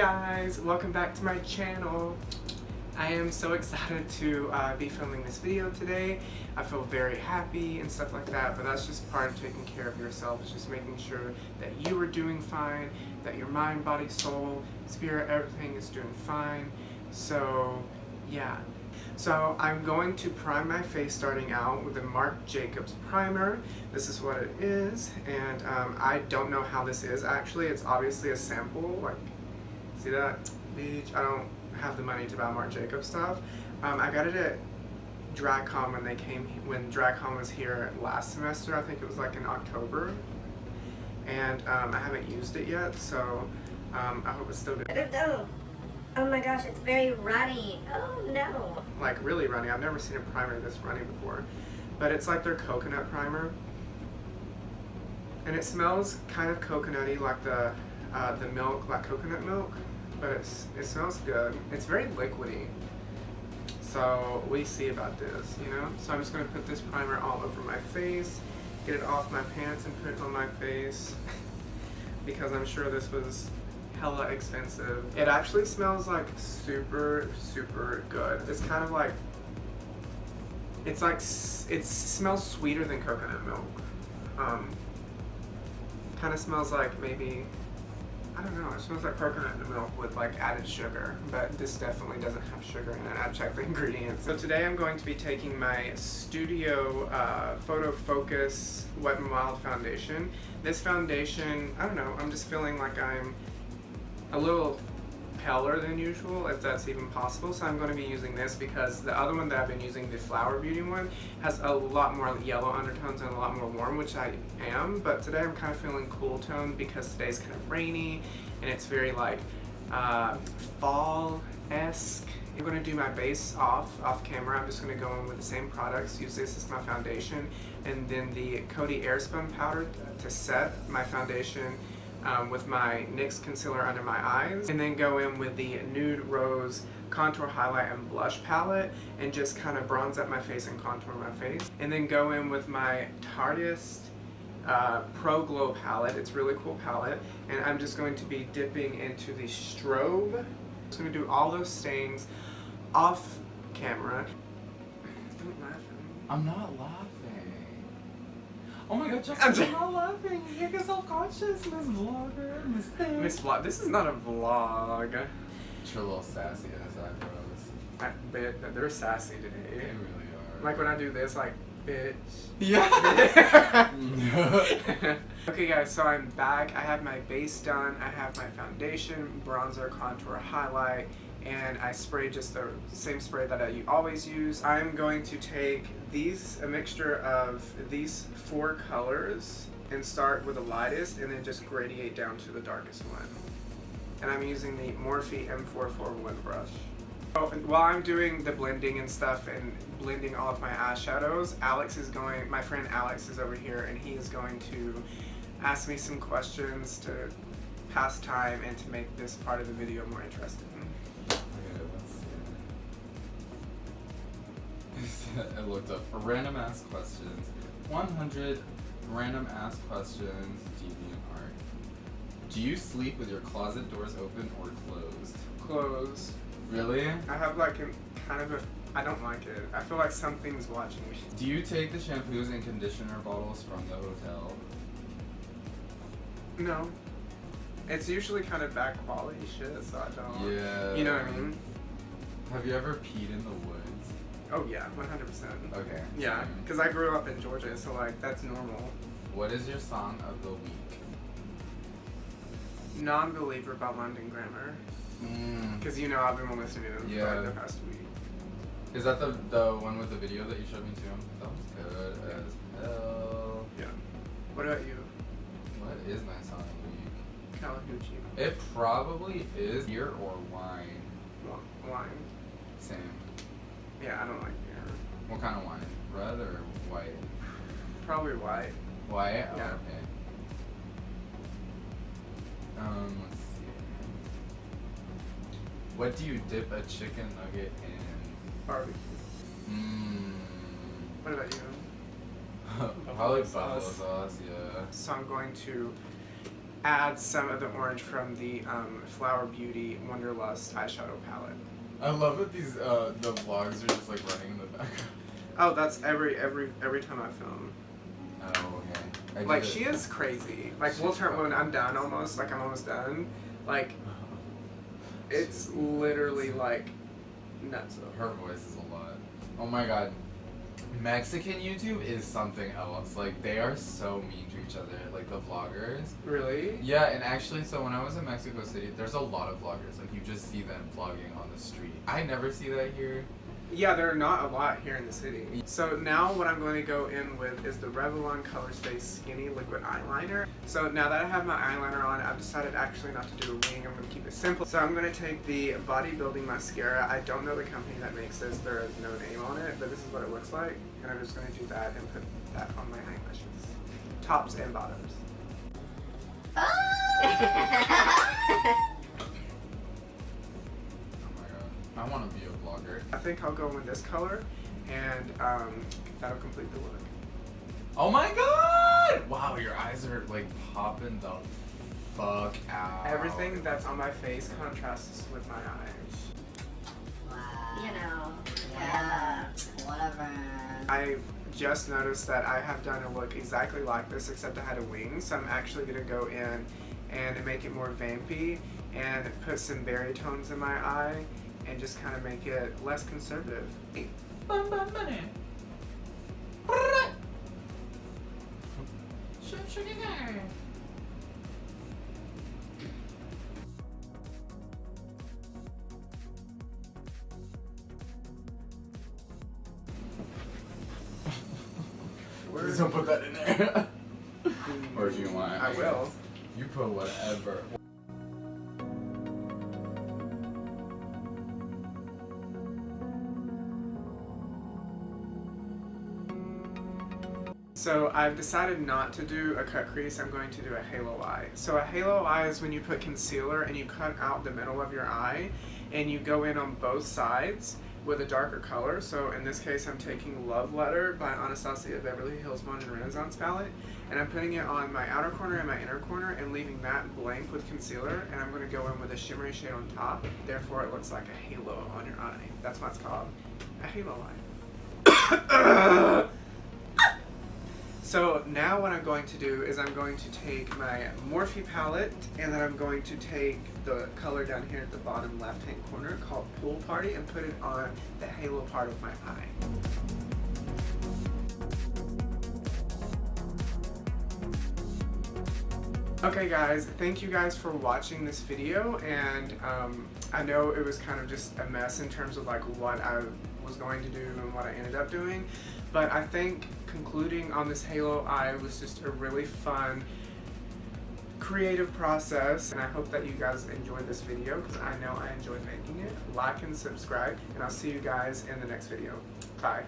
guys, welcome back to my channel. I am so excited to be filming this video today. I feel very happy and stuff like that, but that's just part of taking care of yourself. It's just making sure that you are doing fine, that your mind, body, soul, spirit, everything is doing fine. So yeah. So I'm going to prime my face starting out with the Marc Jacobs primer. This is what it is, and I don't know how this is actually. It's obviously a sample, like, see that? Bitch, I don't have the money to buy Marc Jacobs stuff. I got it at DragCon when DragCon was here last semester. I think it was like in October, and I haven't used it yet, so I hope it's still good. I don't know. Oh my gosh, it's very runny. Oh no. Like really runny. I've never seen a primer this runny before, but it's like their coconut primer, and it smells kind of coconutty, like the milk, like coconut milk, but it smells good. It's very liquidy, so we see about this, you know. So I'm just gonna put this primer all over my face, get it off my pants, and put it on my face because I'm sure this was hella expensive. It actually smells like super good. It's kind of like, it smells sweeter than coconut milk. Kind of smells like maybe, I don't know, it smells like coconut milk with like added sugar, but this definitely doesn't have sugar in it. I've checked the ingredients. So today I'm going to be taking my Studio Photo Focus Wet n Wild foundation. This foundation, I don't know, I'm just feeling like I'm a little paler than usual, if that's even possible, so I'm going to be using this because the other one that I've been using, the Flower Beauty one, has a lot more yellow undertones and a lot more warm, which I am, but today I'm kind of feeling cool toned because today's kind of rainy and it's very like fall-esque. I'm going to do my base off camera. I'm just going to go in with the same products, use this as my foundation, and then the Coty Airspun powder to set my foundation with my NYX concealer under my eyes, and then go in with the Nude Rose contour, highlight, and blush palette and just kind of bronze up my face and contour my face, and then go in with my Tarteist Pro Glow palette. It's a really cool palette, and I'm just going to be dipping into the strobe. I'm just going to do all those stains off camera. Don't laugh at me. I'm not laughing. Oh my god, Justin, I'm not laughing. You get self-conscious, Miss Vlogger, Miss Thing. Miss Vlog, this is not a vlog. You're a little sassy as eyebrows. I bet they're sassy today. They really are. Like when I do this, like, bitch. Yeah. Okay guys, so I'm back. I have my base done. I have my foundation, bronzer, contour, highlight, and I sprayed just the same spray that I always use. I'm going to take a mixture of these 4 colors and start with the lightest and then just gradient down to the darkest one. And I'm using the Morphe M441 brush. Oh, and while I'm doing the blending and stuff and blending all of my eyeshadows, my friend Alex is over here, and he is going to ask me some questions to pass time and to make this part of the video more interesting. I looked up for random ass questions. 100 random ass questions, DeviantArt. Do you sleep with your closet doors open or closed? Close. Really? I have like I don't like it. I feel like something's watching me. Do you take the shampoos and conditioner bottles from the hotel? No. It's usually kind of bad quality shit, so I don't. Yeah. You know what I mean? Have you ever peed in the woods? Oh yeah, 100%. Okay. Yeah, because I grew up in Georgia, so like that's normal. What is your song of the week? Non-Believer by London Grammar. Because you know I've been listening to them for like the past week. Is that the one with the video that you showed me too? That was good as hell. Yeah. What about you? What is my song of the week? Kawaguchi. It probably is beer or wine. Wine. Same. Yeah, I don't like beer. What kind of wine? Red or white? Probably white. White? Oh, Yeah. okay. Let's see. What do you dip a chicken nugget in? Barbecue. What about you? Probably buffalo sauce, yeah. So I'm going to add some of the orange from the Flower Beauty Wonderlust eyeshadow palette. I love that these the vlogs are just like running in the background. Oh, that's every time I film. Oh, okay. I Like, did she it. is crazy. Like, She's we'll turn when fucking I'm done crazy. almost. Like, I'm almost done. Like, it's literally like nuts. Her voice is a lot. Oh my god. Mexican YouTube is something else. Like, they are so mean to each other. Like, the vloggers. Really? Yeah, and actually, so when I was in Mexico City, there's a lot of vloggers. Like, you just see them vlogging on the street. I never see that here. Yeah, there are not a lot here in the city. So now what I'm going to go in with is the Revlon Color Space Skinny Liquid Eyeliner. So now that I have my eyeliner on, I've decided actually not to do a wing. I'm going to keep it simple. So I'm going to take the Bodybuilding Mascara. I don't know the company that makes this. There is no name on it, but this is what it looks like. And I'm just going to do that and put that on my eyelashes. Tops and bottoms. Oh my god. I want to be a vlogger. I think I'll go with this color, and that'll complete the look. Oh my god! Wow, your eyes are like popping the fuck out. Everything that's on my face contrasts with my eyes. You know. Yeah, whatever. I've just noticed that I have done a look exactly like this, except I had a wing, so I'm actually going to go in and make it more vampy and put some berry tones in my eye and just kind of make it less conservative. Please don't put that in there. Or if you want. I will. You put whatever. So I've decided not to do a cut crease, I'm going to do a halo eye. So a halo eye is when you put concealer and you cut out the middle of your eye and you go in on both sides with a darker color. So in this case I'm taking Love Letter by Anastasia Beverly Hills Modern Renaissance palette and I'm putting it on my outer corner and my inner corner and leaving that blank with concealer, and I'm going to go in with a shimmery shade on top, therefore it looks like a halo on your eye. That's what it's called, a halo eye. So now what I'm going to do is I'm going to take my Morphe palette and then I'm going to take the color down here at the bottom left hand corner called Pool Party and put it on the halo part of my eye. Okay guys, thank you guys for watching this video, and I know it was kind of just a mess in terms of like what I was going to do and what I ended up doing, but I think concluding on this halo eye was just a really fun creative process, and I hope that you guys enjoyed this video because I know I enjoyed making it. Like and subscribe, and I'll see you guys in the next video. Bye.